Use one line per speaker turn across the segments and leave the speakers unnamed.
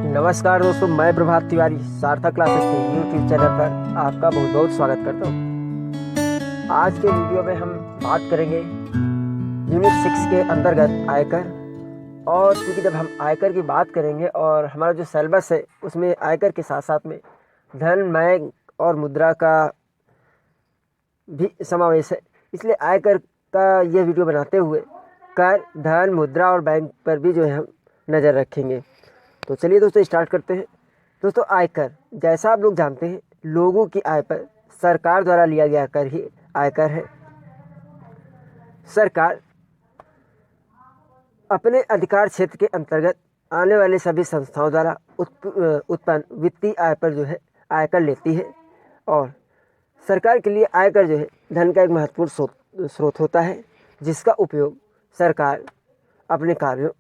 नमस्कार दोस्तों, मैं प्रभात तिवारी सार्थक क्लासेस के यूट्यूब चैनल पर आपका बहुत बहुत स्वागत करता हूँ। आज के वीडियो में हम बात करेंगे यूनिट 6 के अंतर्गत आयकर। और क्योंकि जब हम आयकर की बात करेंगे और हमारा जो सिलेबस है उसमें आयकर के साथ साथ में धन, बैंक और मुद्रा का भी समावेश है, इसलिए आयकर का यह वीडियो बनाते हुए कर, धन, मुद्रा और बैंक पर भी जो है हम नज़र रखेंगे। तो चलिए दोस्तों स्टार्ट करते हैं। दोस्तों आयकर, जैसा आप लोग जानते हैं, लोगों की आय पर सरकार द्वारा लिया गया कर ही आयकर है। सरकार अपने अधिकार क्षेत्र के अंतर्गत आने वाले सभी संस्थाओं द्वारा उत्पन्न वित्तीय आय पर जो है आयकर लेती है। और सरकार के लिए आयकर जो है धन का एक महत्वपूर्ण स्रोत होता है, जिसका उपयोग सरकार अपने कार्यों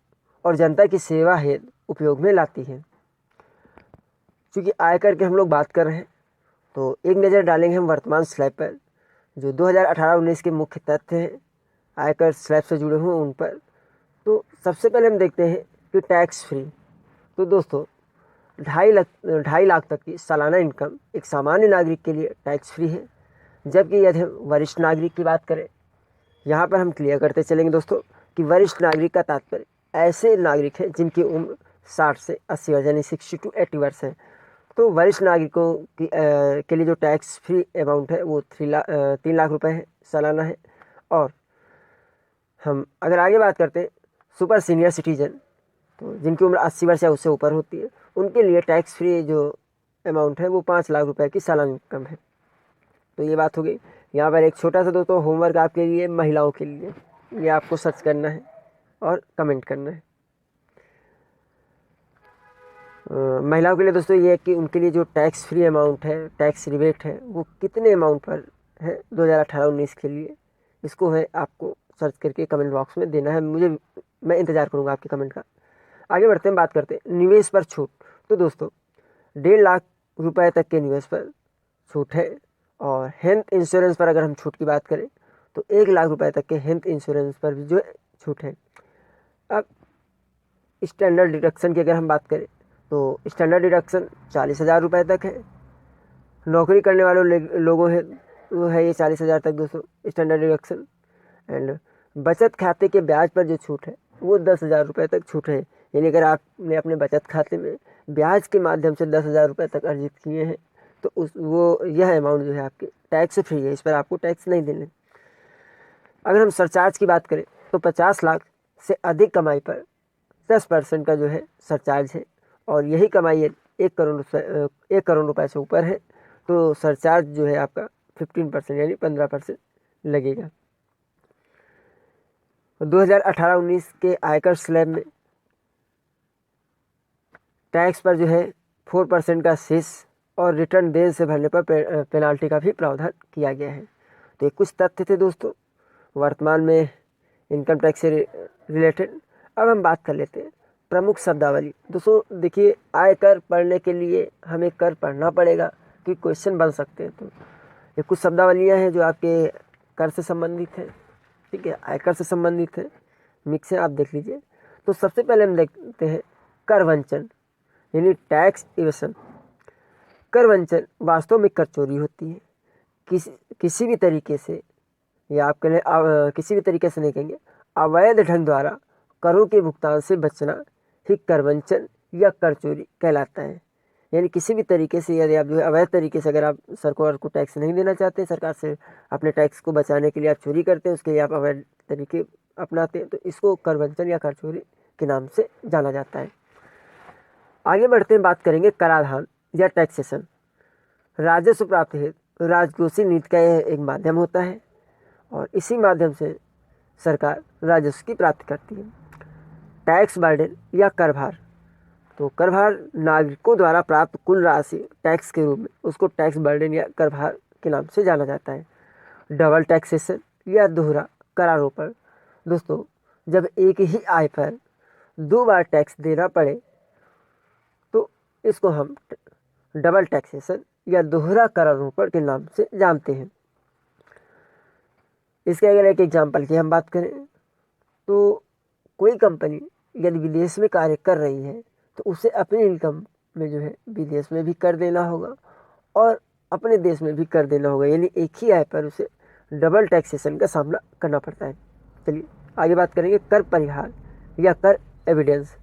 और जनता की सेवा हेतु उपयोग में लाती है। क्योंकि आयकर की हम लोग बात कर रहे हैं तो एक नज़र डालेंगे हम वर्तमान स्लैब पर, जो 2018-19 के मुख्य तथ्य हैं आयकर स्लैब से जुड़े हुए उन पर। तो सबसे पहले हम देखते हैं कि टैक्स फ्री। तो दोस्तों 2.5 लाख तक की सालाना इनकम एक सामान्य नागरिक के लिए टैक्स फ्री है, जबकि यदि हम वरिष्ठ नागरिक की बात करें, यहाँ पर हम क्लियर करते चलेंगे दोस्तों कि वरिष्ठ नागरिक का तात्पर्य ऐसे नागरिक हैं जिनकी उम्र 60 से 80 वर्ष यानी 60 to 80 वर्ष है। तो वरिष्ठ नागरिकों की के लिए जो टैक्स फ्री अमाउंट है वो 3 लाख रुपए है, सालाना है। और हम अगर आगे बात करते हैं सुपर सीनियर सिटीजन, तो जिनकी उम्र 80 वर्ष या उससे ऊपर होती है, उनके लिए टैक्स फ्री जो अमाउंट है वो 5 लाख रुपए की सालाना इनकम है। तो ये बात हो गई। यहाँ पर एक छोटा सा दोस्तों होमवर्क आपके लिए, महिलाओं के लिए, ये आपको सर्च करना है और कमेंट करना है। महिलाओं के लिए दोस्तों ये है कि उनके लिए जो टैक्स फ्री अमाउंट है, टैक्स रिबेट है, वो कितने अमाउंट पर है 2018-19 के लिए, इसको है आपको सर्च करके कमेंट बॉक्स में देना है। मैं इंतज़ार करूँगा आपके कमेंट का। आगे बढ़ते हैं, बात करते हैं निवेश पर छूट। तो दोस्तों 1.5 लाख रुपए तक के निवेश पर छूट है। और हेल्थ इंश्योरेंस पर अगर हम छूट की बात करें तो 1 लाख रुपए तक के हेल्थ इंश्योरेंस पर भी जो छूट है। अब स्टैंडर्ड डिडक्शन की अगर हम बात करें तो स्टैंडर्ड डिडक्शन 40,000 रुपये तक है। नौकरी करने वालों लोगों है वो है ये 40,000 तक दोस्तों स्टैंडर्ड डिडक्शन। एंड बचत खाते के ब्याज पर जो छूट है वो 10,000 रुपये तक छूट है। यानी अगर आपने अपने बचत खाते में ब्याज के माध्यम से 10,000 रुपये तक अर्जित किए हैं तो यह अमाउंट जो है आपके टैक्स फ्री है, इस पर आपको टैक्स नहीं देने। अगर हम सरचार्ज की बात करें तो 50 लाख से अधिक कमाई पर 10% का जो है सरचार्ज है। और यही कमाई 1 करोड़ रुपए से ऊपर है तो सरचार्ज जो है आपका 15% यानी 15% लगेगा। 2018-19 के आयकर स्लैब में टैक्स पर जो है 4% का सेस और रिटर्न देर से भरने पर पेनाल्टी का भी प्रावधान किया गया है। तो ये कुछ तथ्य थे दोस्तों वर्तमान में इनकम टैक्स से रिलेटेड। अब हम बात कर लेते हैं प्रमुख शब्दावली। दोस्तों देखिए, आयकर पढ़ने के लिए हमें कर पढ़ना पड़ेगा क्योंकि क्वेश्चन बन सकते हैं। तो ये कुछ शब्दावलियाँ हैं जो आपके कर से संबंधित हैं, ठीक है, आयकर से संबंधित है, मिक्स है, आप देख लीजिए। तो सबसे पहले हम देखते हैं कर वंचन यानी टैक्स इवेशन। कर वंचन वास्तव में कर चोरी होती है। किसी भी तरीके से, या आप कहें किसी भी तरीके से नहीं कहेंगे, अवैध ढंग द्वारा करों के भुगतान से बचना ही कर वंचन या कर चोरी कहलाता है। यानी किसी भी तरीके से यदि आप जो है अवैध तरीके से अगर आप सरकार को टैक्स नहीं देना चाहते, सरकार से अपने टैक्स को बचाने के लिए आप चोरी करते हैं, उसके लिए आप अवैध तरीके अपनाते हैं, तो इसको कर वंचन या कर चोरी के नाम से जाना जाता है। आगे बढ़ते हैं, बात करेंगे कराधान या टैक्सेशन। राजस्व प्राप्ति हेतु राजकोषीय नीति का यह एक माध्यम होता है और इसी माध्यम से सरकार राजस्व की प्राप्ति करती है। टैक्स बर्डन या कर भार। तो कर भार नागरिकों द्वारा प्राप्त कुल राशि टैक्स के रूप में, उसको टैक्स बर्डन या कर भार के नाम से जाना जाता है। डबल टैक्सेशन या दोहरा करारोपण। दोस्तों जब एक ही आय पर 2 बार टैक्स देना पड़े तो इसको हम डबल टैक्सेशन या दोहरा करारोपण के नाम से जानते हैं। इसके अगर एक एग्जाम्पल की हम बात करें तो कोई कंपनी यदि विदेश में कार्य कर रही है तो उसे अपनी इनकम में जो है विदेश में भी कर देना होगा और अपने देश में भी कर देना होगा, यानी एक ही आय पर उसे डबल टैक्सेशन का सामना करना पड़ता है। चलिए आगे बात करेंगे कर परिहार या कर एविडेंस।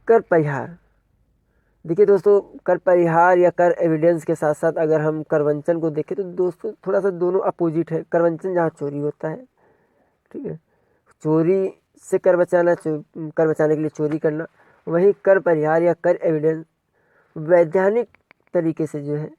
कर परिहार, देखिए दोस्तों, कर परिहार या कर एविडेंस के साथ साथ अगर हम करवंचन को देखें तो दोस्तों थोड़ा सा दोनों अपोजिट है। करवंचन जहाँ चोरी होता है, ठीक है, चोरी से कर बचाना, कर बचाने के लिए चोरी करना। वहीं कर परिहार या कर एविडेंस वैधानिक तरीके से जो है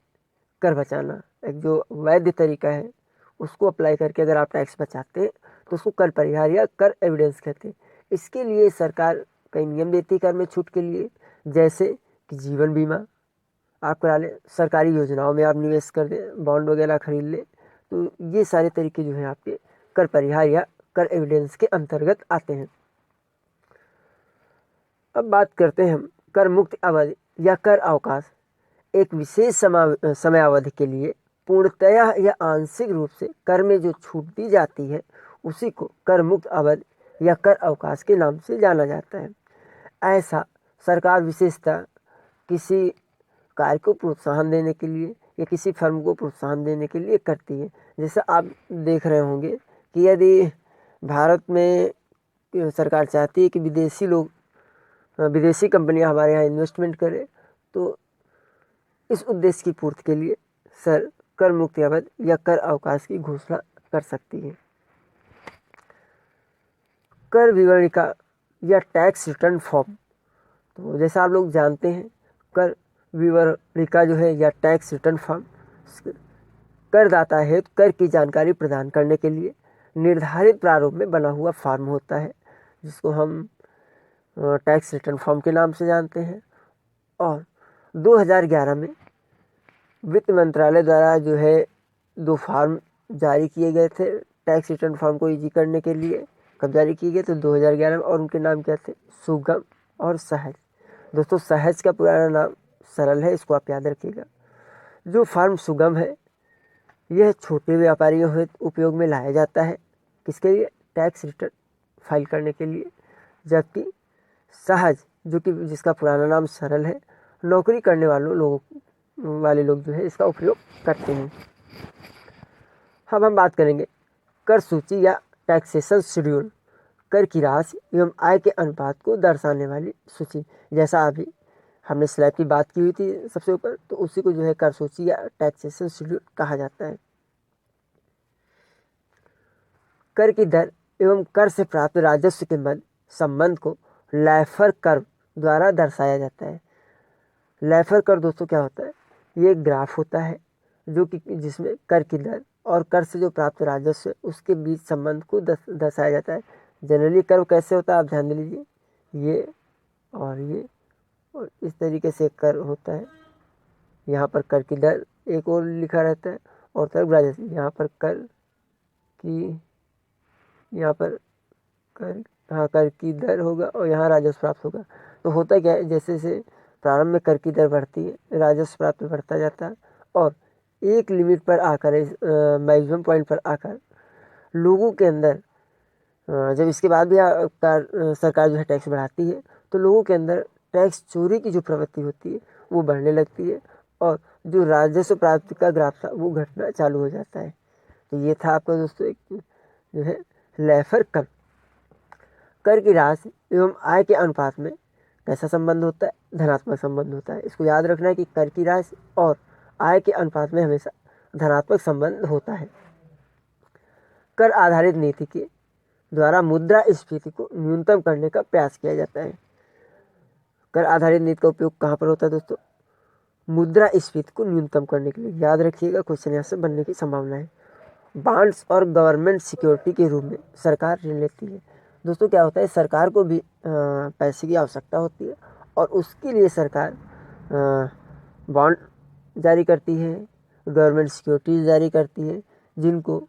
कर बचाना, एक जो वैध तरीका है उसको अप्लाई करके अगर आप टैक्स बचाते हैं तो उसको कर परिहार या कर एविडेंस कहते हैं। इसके लिए सरकार कई नियम देती है कर में छूट के लिए, जैसे कि जीवन बीमा आप करा लें, सरकारी योजनाओं में आप निवेश कर दें, बॉन्ड वगैरह खरीद लें, तो ये सारे तरीके जो हैं आपके कर परिहार या कर एविडेंस के अंतर्गत आते हैं। अब बात करते हैं हम कर मुक्त अवधि या कर अवकाश। एक विशेष समयावधि के लिए पूर्णतया या आंशिक रूप से कर में जो छूट दी जाती है उसी को कर मुक्त अवधि या कर अवकाश के नाम से जाना जाता है। ऐसा सरकार विशेषतः किसी कार्य को प्रोत्साहन देने के लिए या किसी फर्म को प्रोत्साहन देने के लिए करती है। जैसे आप देख रहे होंगे कि यदि भारत में सरकार चाहती है कि विदेशी कंपनियां हमारे यहाँ इन्वेस्टमेंट करें, तो इस उद्देश्य की पूर्ति के लिए सर कर मुक्ति अवधि या कर अवकाश की घोषणा कर सकती है। कर विवरणिका या टैक्स रिटर्न फॉर्म, तो जैसा आप लोग जानते हैं कर विवरणिका जो है या टैक्स रिटर्न फॉर्म करदाता है तो कर की जानकारी प्रदान करने के लिए निर्धारित प्रारूप में बना हुआ फॉर्म होता है, जिसको हम टैक्स रिटर्न फॉर्म के नाम से जानते हैं। और 2011 में वित्त मंत्रालय द्वारा जो है 2 फॉर्म जारी किए गए थे टैक्स रिटर्न फॉर्म को इजी करने के लिए। कब जारी किए गए? तो 2011 में, और उनके नाम क्या थे? सुगम और सहज। दोस्तों सहज का पुराना नाम सरल है, इसको आप याद रखिएगा। जो फॉर्म सुगम है यह छोटे व्यापारियों हेतु उपयोग में लाया जाता है, किसके लिए? टैक्स रिटर्न फाइल करने के लिए। जबकि सहज जो कि जिसका पुराना नाम सरल है, नौकरी करने वाले लोग जो है इसका उपयोग करते हैं। अब हम बात करेंगे कर सूची या टैक्सेशन शेड्यूल। कर की राशि एवं आय के अनुपात को दर्शाने वाली सूची। जैसा अभी हमने स्लैब की बात की हुई थी सबसे ऊपर, तो उसी को जो है कर सूची या टैक्सेशन शेड्यूल कहा जाता है। कर की दर एवं कर से प्राप्त राजस्व के मध्य संबंध को लैफर कर्व द्वारा दर्शाया जाता है। लैफर कर्व दोस्तों क्या होता है? ये एक ग्राफ होता है जो कि जिसमें कर की दर और कर से जो प्राप्त राजस्व है उसके बीच संबंध को दर्शाया जाता है। जनरली कर्व कैसे होता है आप ध्यान दे लीजिए, ये और इस तरीके से कर होता है। यहाँ पर कर की दर एक और लिखा रहता है और तरफ राजस्व। यहाँ पर कर की दर होगा और यहाँ राजस्व प्राप्त होगा। तो होता क्या है, जैसे जैसे प्रारंभ में कर की दर बढ़ती है राजस्व प्राप्त बढ़ता जाता है, और एक लिमिट पर आकर मैक्सिमम पॉइंट पर आकर लोगों के अंदर जब इसके बाद भी सरकार जो है टैक्स बढ़ाती है तो लोगों के अंदर टैक्स चोरी की जो प्रवृत्ति होती है वो बढ़ने लगती है और जो राजस्व प्राप्ति का ग्राफ था वो घटना चालू हो जाता है। तो ये था आपका दोस्तों एक जो है लैफर कर्व। कर की राशि एवं आय के अनुपात में कैसा संबंध होता है? धनात्मक संबंध होता है। इसको याद रखना है कि कर की राशि और आय के अनुपात में हमेशा धनात्मक संबंध होता है। कर आधारित नीति के द्वारा मुद्रास्फीति को न्यूनतम करने का प्रयास किया जाता है। कर आधारित नीति का उपयोग कहाँ पर होता है दोस्तों? मुद्रास्फीति को न्यूनतम करने के लिए। याद रखिएगा, क्वेश्चन यहाँ से बनने की संभावना है। बॉन्ड्स और गवर्नमेंट सिक्योरिटी के रूप में सरकार ऋण लेती है। दोस्तों क्या होता है, सरकार को भी पैसे की आवश्यकता होती है और उसके लिए सरकार बॉन्ड जारी करती है, गवर्नमेंट सिक्योरिटीज जारी करती है, जिनको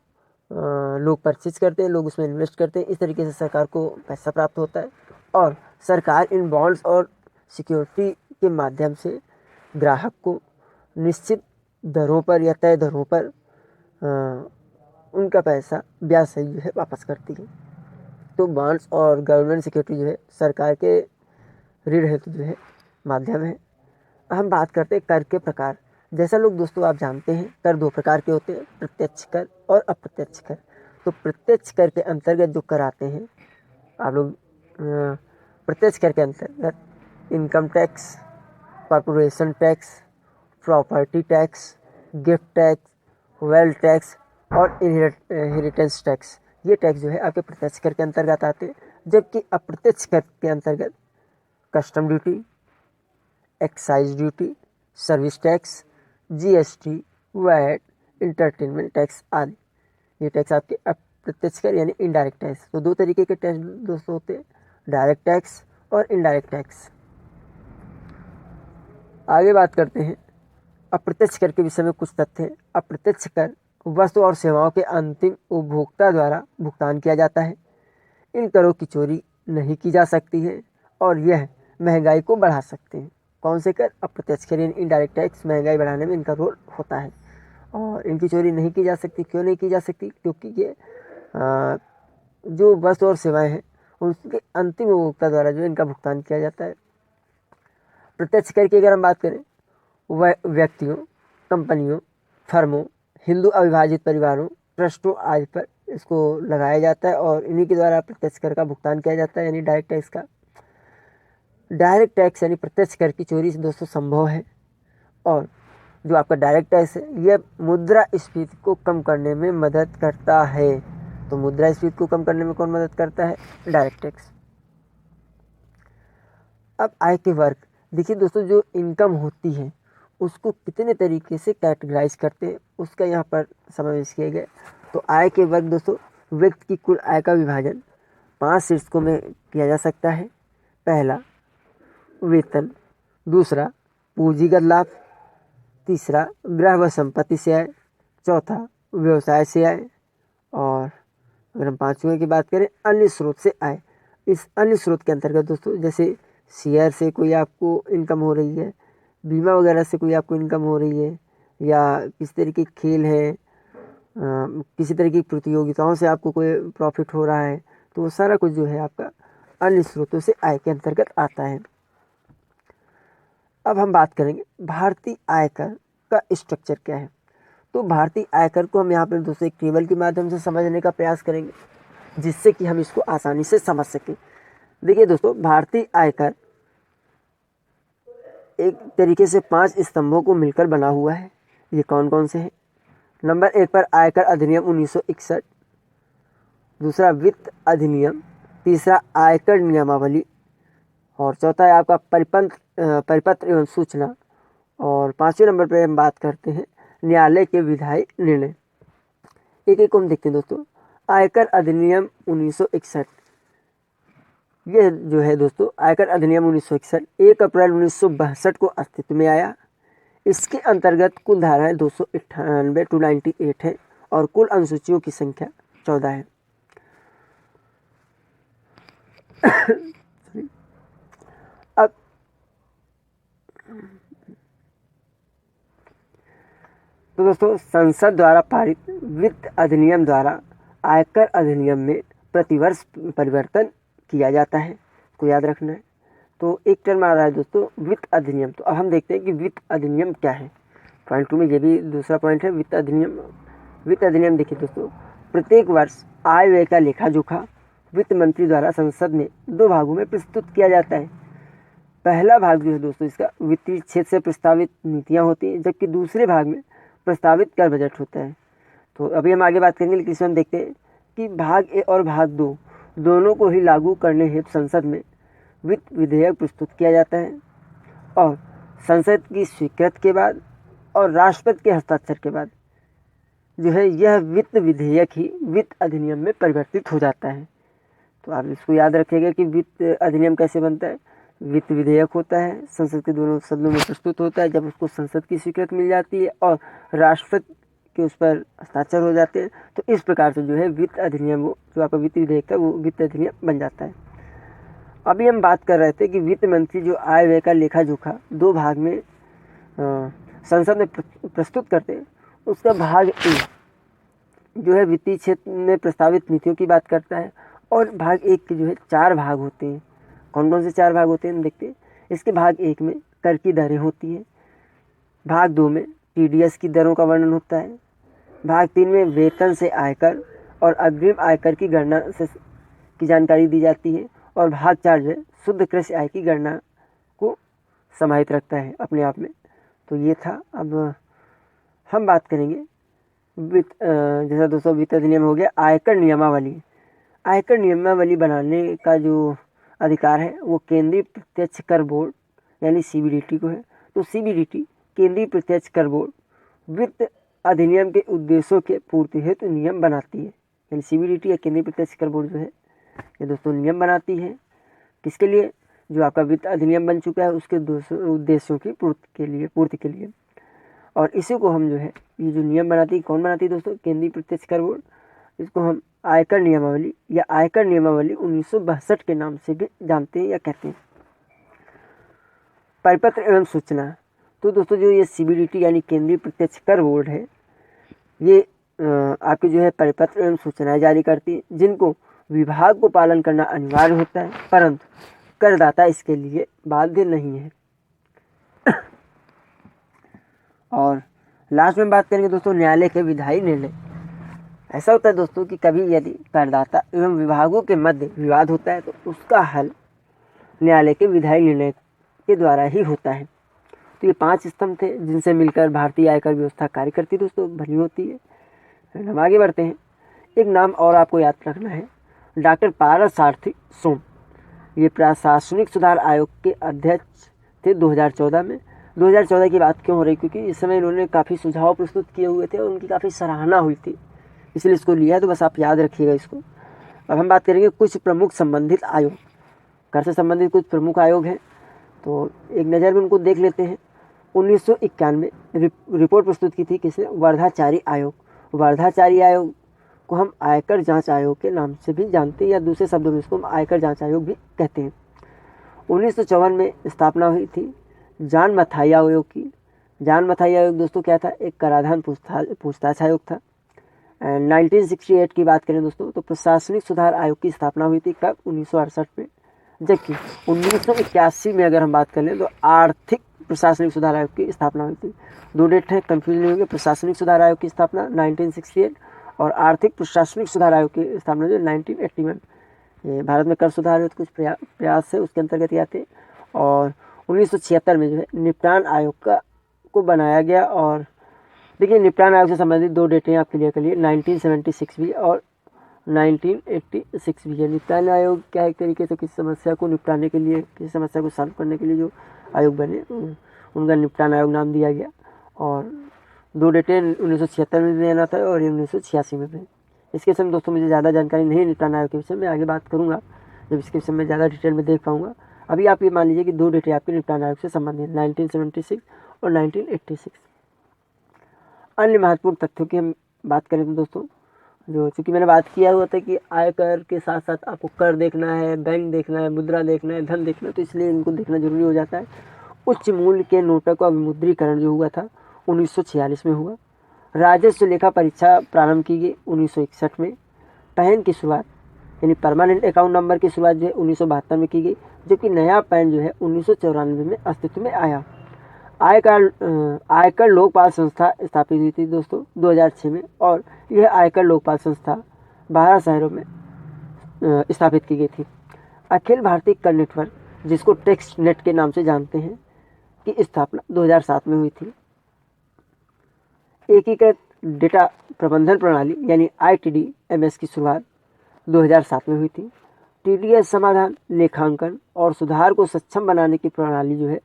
लोग परचेज करते हैं, लोग उसमें इन्वेस्ट करते हैं। इस तरीके से सरकार को पैसा प्राप्त होता है और सरकार इन बॉन्ड्स और सिक्योरिटी के माध्यम से ग्राहक को निश्चित दरों पर या तय दरों पर उनका पैसा ब्याज सहित जो है वापस करती है। तो बॉन्ड्स और गवर्नमेंट सिक्योरिटी जो है सरकार के ऋण हेतु जो है माध्यम है। हम बात करते हैं कर के प्रकार। जैसा लोग दोस्तों आप जानते हैं, कर दो प्रकार के होते हैं, प्रत्यक्ष कर और अप्रत्यक्ष कर। तो प्रत्यक्ष कर के अंतर्गत जो कर आते हैं आप लोग, प्रत्यक्ष कर के अंतर्गत income tax, corporation tax, property tax, gift tax, wealth tax और इनहेरिटेंस टैक्स, ये टैक्स जो है आपके प्रत्यक्ष कर के अंतर्गत आते हैं। जबकि अप्रत्यक्ष कर के अंतर्गत custom duty, excise duty, service tax, GST, VAT, entertainment tax आदि, ये टैक्स आपके अप्रत्यक्ष कर यानी इनडायरेक्ट टैक्स। तो दो तरीके के टैक्स दोस्तों होते हैं, डायरेक्ट टैक्स और इनडायरेक्ट टैक्स। आगे बात करते हैं अप्रत्यक्ष कर के विषय में कुछ तथ्य हैं। अप्रत्यक्ष कर वस्तु और सेवाओं के अंतिम उपभोक्ता द्वारा भुगतान किया जाता है। इन करों की चोरी नहीं की जा सकती है और यह महंगाई को बढ़ा सकते हैं। कौन से कर? अप्रत्यक्ष कर यानी इनडायरेक्ट टैक्स, महंगाई बढ़ाने में इनका रोल होता है और इनकी चोरी नहीं की जा सकती। क्यों नहीं की जा सकती? क्योंकि ये जो वस्तु और सेवाएं हैं उसके अंतिम उपभोक्ता द्वारा जो इनका भुगतान किया जाता है। प्रत्यक्ष कर की अगर हम बात करें, वह व्यक्तियों, कंपनियों, फर्मों, हिंदू अविभाजित परिवारों, ट्रस्टों आदि पर इसको लगाया जाता है और इन्हीं के द्वारा प्रत्यक्ष कर का भुगतान किया जाता है यानी डायरेक्ट टैक्स का। डायरेक्ट टैक्स यानी प्रत्यक्ष कर की चोरी से दोस्तों संभव है और जो आपका डायरेक्ट टैक्स है यह मुद्रास्फीति को कम करने में मदद करता है। तो मुद्रास्फीति को कम करने में कौन मदद करता है? Direct tax. अब आय के वर्ग देखिए दोस्तों, जो इनकम होती है उसको कितने तरीके से कैटेगराइज करते हैं उसका यहाँ पर समावेश किया गया। तो आय के वर्ग दोस्तों, व्यक्ति की कुल आय का विभाजन 5 शीर्षकों में किया जा सकता है। पहला वेतन, दूसरा पूंजीगत लाभ, तीसरा गृह व संपत्ति से आय, चौथा व्यवसाय से आय और अगर हम पांचवें की बात करें अन्य स्रोत से आय। इस अन्य स्रोत के अंतर्गत दोस्तों जैसे शेयर से कोई आपको इनकम हो रही है, बीमा वगैरह से कोई आपको इनकम हो रही है, या किसी तरीके के खेल है, किसी तरह की प्रतियोगिताओं से आपको कोई प्रॉफिट हो रहा है, तो वो सारा कुछ जो है आपका अन्य स्रोतों से आय के अंतर्गत आता है। अब हम बात करेंगे भारतीय आयकर का स्ट्रक्चर क्या है। तो भारतीय आयकर को हम यहाँ पर दोस्तों एक टेबल के माध्यम से समझने का प्रयास करेंगे जिससे कि हम इसको आसानी से समझ सकें। देखिए दोस्तों, भारतीय आयकर एक तरीके से 5 स्तंभों को मिलकर बना हुआ है। ये कौन कौन से हैं? नंबर 1 पर आयकर अधिनियम 1961, दूसरा वित्त अधिनियम, तीसरा आयकर नियमावली और चौथा है आपका परिपत्र एवं सूचना और 5वें नंबर पर हम बात करते हैं न्यायालय के विधायी निर्णय। एक एक को हम देखते हैं दोस्तों। आयकर अधिनियम 1961, यह जो है दोस्तों आयकर अधिनियम 1961 1 अप्रैल 1962 को अस्तित्व में आया। इसके अंतर्गत कुल धाराएं 298 to 98 है और कुल अनुसूचियों की संख्या 14 है। अब तो दोस्तों संसद द्वारा पारित वित्त अधिनियम द्वारा आयकर अधिनियम में प्रतिवर्ष परिवर्तन किया जाता है, को याद रखना है। तो एक टर्म आ रहा है दोस्तों वित्त अधिनियम। तो अब हम देखते हैं कि वित्त अधिनियम क्या है। पॉइंट 2 में ये भी दूसरा पॉइंट है वित्त अधिनियम। वित्त अधिनियम देखिए दोस्तों, प्रत्येक वर्ष आय व्यय का लेखा जोखा वित्त मंत्री द्वारा संसद में 2 भागों में प्रस्तुत किया जाता है। पहला भाग जो है दोस्तों इसका वित्तीय क्षेत्र से प्रस्तावित नीतियाँ होती हैं, जबकि दूसरे भाग में प्रस्तावित कर बजट होता है। तो अभी हम आगे बात करेंगे, लेकिन इसमें हम देखते हैं कि भाग ए और भाग 2 दोनों को ही लागू करने हेतु संसद में वित्त विधेयक प्रस्तुत किया जाता है और संसद की स्वीकृति के बाद और राष्ट्रपति के हस्ताक्षर के बाद जो है यह वित्त विधेयक ही वित्त अधिनियम में परिवर्तित हो जाता है। तो आप इसको याद रखिएगा कि वित्त अधिनियम कैसे बनता है। वित्त विधेयक होता है, संसद के दोनों सदनों में प्रस्तुत होता है, जब उसको संसद की स्वीकृति मिल जाती है और राष्ट्रपति के उस पर हस्ताक्षर हो जाते हैं, तो इस प्रकार से जो है वित्त अधिनियम वो जो आपका वित्त विधेयक था वो वित्त अधिनियम बन जाता है। अभी हम बात कर रहे थे कि वित्त मंत्री जो आय व्यय का लेखा जोखा 2 भाग में संसद में प्रस्तुत करते हैं, उसका भाग ए जो है वित्तीय क्षेत्र में प्रस्तावित नीतियों की बात करता है और भाग 1 के जो है 4 भाग होते हैं। कौन कौन से 4 भाग होते हैं देखते हैं। इसके भाग 1 में कर की दरें होती हैं, भाग 2 में टीडीएस की दरों का वर्णन होता है, भाग 3 में वेतन से आयकर और अग्रिम आयकर की गणना की जानकारी दी जाती है, और भाग 4 जो है शुद्ध कृषि आय की गणना को समाहित रखता है अपने आप में। तो ये था। अब हम बात करेंगे जैसा दोस्तों वित्त अधिनियम हो गया, आयकर नियमावली। आयकर नियमावली बनाने का जो अधिकार है वो केंद्रीय प्रत्यक्ष कर बोर्ड यानी सीबीडीटी को है। तो सीबीडीटी केंद्रीय प्रत्यक्ष कर बोर्ड वित्त अधिनियम के उद्देश्यों के पूर्ति हेतु नियम बनाती है। यानी सीबीडीटी या केंद्रीय प्रत्यक्ष कर बोर्ड जो है ये दोस्तों नियम बनाती है किसके लिए, जो आपका वित्त अधिनियम बन चुका है उसके उद्देश्यों की पूर्ति के लिए। और इसी को हम जो है ये जो नियम बनाती है, कौन बनाती है दोस्तों, केंद्रीय प्रत्यक्ष कर बोर्ड। इसको हम आयकर नियमावली या आयकर नियमावली 1962 के नाम से भी जानते हैं या कहते हैं। परिपत्र एवं सूचना। तो दोस्तों जो ये सीबीडीटी यानी केंद्रीय प्रत्यक्ष कर बोर्ड है, ये आपके जो है परिपत्र एवं सूचनाएं जारी करती है, जिनको विभाग को पालन करना अनिवार्य होता है, परंतु करदाता इसके लिए बाध्य नहीं है। और लास्ट में बात करेंगे दोस्तों न्यायालय के विधायी निर्णय। ऐसा होता है दोस्तों कि कभी यदि करदाता एवं विभागों के मध्य विवाद होता है तो उसका हल न्यायालय के विधायी निर्णय के द्वारा ही होता है। तो ये 5 स्तंभ थे जिनसे मिलकर भारतीय आयकर व्यवस्था कार्य करती दोस्तों, भली होती है। हम आगे बढ़ते हैं। एक नाम और आपको याद रखना है, डॉक्टर पारसारथी सोम। ये प्रशासनिक सुधार आयोग के अध्यक्ष थे 2014 में। 2014 की बात क्यों हो रही, क्योंकि इस समय इन्होंने काफ़ी सुझाव प्रस्तुत किए हुए थे और उनकी काफ़ी सराहना हुई थी, इसलिए इसको लिया है। तो बस आप याद रखिएगा इसको। अब हम बात करेंगे कुछ प्रमुख संबंधित आयोग। कर से संबंधित कुछ प्रमुख आयोग हैं, तो एक नज़र में उनको देख लेते हैं। 1991 में रिपोर्ट प्रस्तुत की थी किसने, वर्धाचारी आयोग। वर्धाचारी आयोग को हम आयकर जांच आयोग के नाम से भी जानते हैं, या दूसरे शब्दों में इसको हम आयकर जांच आयोग भी कहते हैं। 1954 में स्थापना हुई थी जान मथाई आयोग की। जान मथाई आयोग दोस्तों क्या था, एक कराधान पूछताछ आयोग था। 1968 की बात करें दोस्तों तो प्रशासनिक सुधार आयोग की स्थापना हुई थी, कब, 1968 में। जबकि 1981 में अगर हम बात कर लें तो आर्थिक प्रशासनिक सुधार आयोग की स्थापना हुई थी। 2 डेट है, कंफ्यूज नहीं होंगे। प्रशासनिक सुधार आयोग की स्थापना 1968 और आर्थिक प्रशासनिक सुधार आयोग की स्थापना जो 1981। ये भारत में कर सुधार है, कुछ प्रयास है उसके अंतर्गत आते। और 1976 में जो है निपटान आयोग को बनाया गया। और देखिए निपटान आयोग से संबंधित 2 डेटें आप क्लियर कर लिए, 1976 भी और 1986 भी है। निपटान आयोग क्या है, एक तरीके से किसी समस्या को निपटाने के लिए, किसी समस्या को सॉल्व करने के लिए जो आयोग बने उनका निपटान आयोग नाम दिया गया। और 2 डेटें 1976 में भी देना था और 1986 में भी। इसके विषय में दोस्तों मुझे ज़्यादा जानकारी नहीं है निपटान आयोग के विषय में, आगे बात करूँगा जब इसके विषय में ज़्यादा डिटेल में देख पाऊँगा। अभी आप ये मान लीजिए कि 2 डेटें आपके निपटान आयोग से संबंधित 1976 और 1986। अन्य महत्वपूर्ण तथ्यों की हम बात करें तो दोस्तों, जो चूँकि मैंने बात किया हुआ था कि आयकर के साथ साथ आपको कर देखना है, बैंक देखना है, मुद्रा देखना है, धन देखना है, तो इसलिए इनको देखना जरूरी हो जाता है। उच्च मूल्य के नोटों का विमुद्रीकरण जो हुआ था 1946 में हुआ। राजस्व लेखा परीक्षा प्रारंभ की गई 1961 में। पैन की शुरुआत यानी परमानेंट अकाउंट नंबर की शुरुआत जो है 1972 में की गई, जबकि नया पैन जो है 1994 में अस्तित्व में आया। आयकर लोकपाल संस्था स्थापित हुई थी दोस्तों 2006 में, और यह आयकर लोकपाल संस्था 12 शहरों में स्थापित की गई थी। अखिल भारतीय कर नेटवर्क, जिसको टैक्स नेट के नाम से जानते हैं, की स्थापना 2007 में हुई थी। एकीकृत डेटा प्रबंधन प्रणाली यानी ITDMS की शुरुआत 2007 में हुई थी। TDS समाधान, लेखांकन और सुधार को सक्षम बनाने की प्रणाली जो है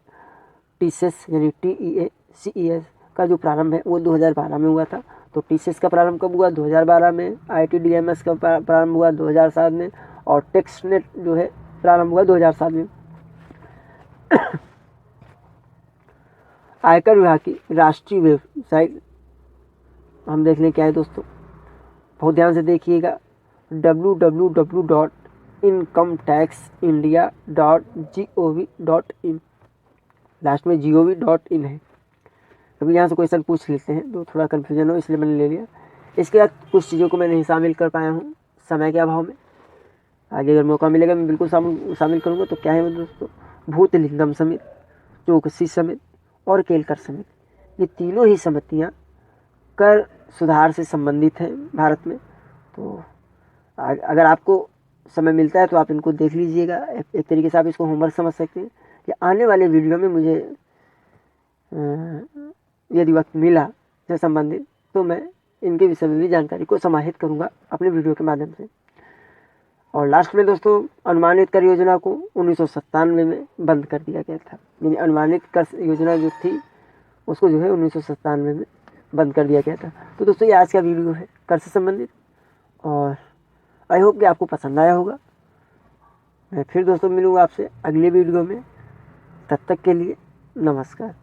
TCES यानी TEA-CES का जो प्रारंभ है वो 2012 में हुआ था। तो TCES का प्रारंभ कब हुआ, 2012 में। ITDMS का प्रारंभ हुआ 2007 में, और टैक्सनेट जो है प्रारंभ हुआ 2007 में। आयकर विभाग की राष्ट्रीय वेबसाइट हम देख लें क्या है दोस्तों, बहुत ध्यान से देखिएगा। www.incometaxindia.gov.in, लास्ट में gov.in है। अभी यहाँ से क्वेश्चन पूछ लेते हैं तो थोड़ा कन्फ्यूजन हो, इसलिए मैंने ले लिया। इसके बाद कुछ चीज़ों को मैं नहीं शामिल कर पाया हूँ समय के अभाव में। आगे अगर मौका मिलेगा मैं बिल्कुल शामिल करूँगा। तो क्या है वो दोस्तों, भूतलिंगम समिति, चौकसी समिति और केलकर समिति, ये तीनों ही समितियाँ कर सुधार से संबंधित हैं भारत में। तो अगर आपको समय मिलता है तो आप इनको देख लीजिएगा। एक तरीके से आप इसको होमवर्क समझ सकते हैं कि आने वाले वीडियो में मुझे यदि वक्त मिला से संबंधित तो मैं इनके विषय में भी जानकारी को समाहित करूँगा अपने वीडियो के माध्यम से। और लास्ट में दोस्तों, अनुमानित कर योजना को 1997 में बंद कर दिया गया था। यानी अनुमानित कर योजना जो थी उसको जो है 1997 में बंद कर दिया गया था। तो दोस्तों ये आज का वीडियो है कर से संबंधित, और आई होप कि आपको पसंद आया होगा। मैं फिर दोस्तों मिलूँगा आपसे अगले वीडियो में। तब तक के लिए नमस्कार।